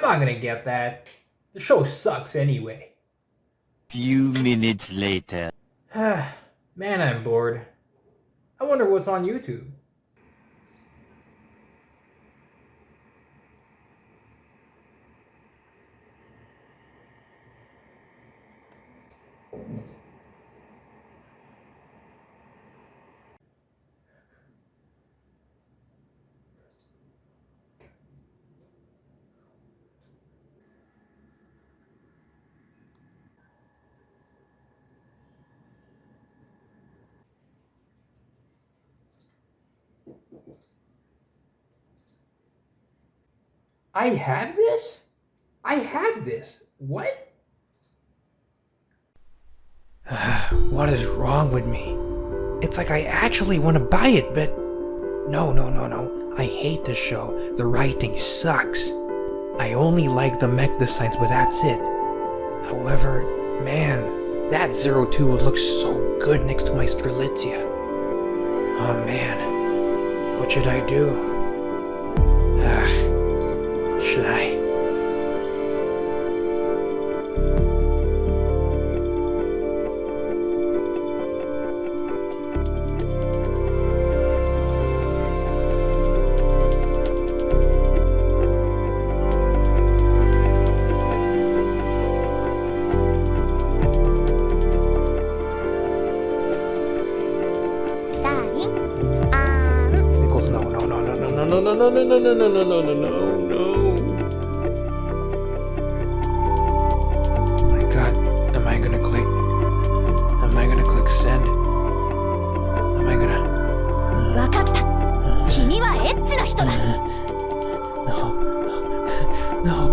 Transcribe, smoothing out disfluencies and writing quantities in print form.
not gonna get that. The show sucks anyway. Few minutes later. Man, I'm bored. I wonder what's on YouTube. I have this? I have this. What? What is wrong with me? It's like I actually want to buy it, but no. I hate the show. The writing sucks. I only like the mech designs, but that's it. However, man, that 02 would look so good next to my Strelitzia. Oh man, what should I do? Should I? Nichols, no. Oh my god, am I gonna click send? Am I gonna... わかった。君はエッチな人だ。No.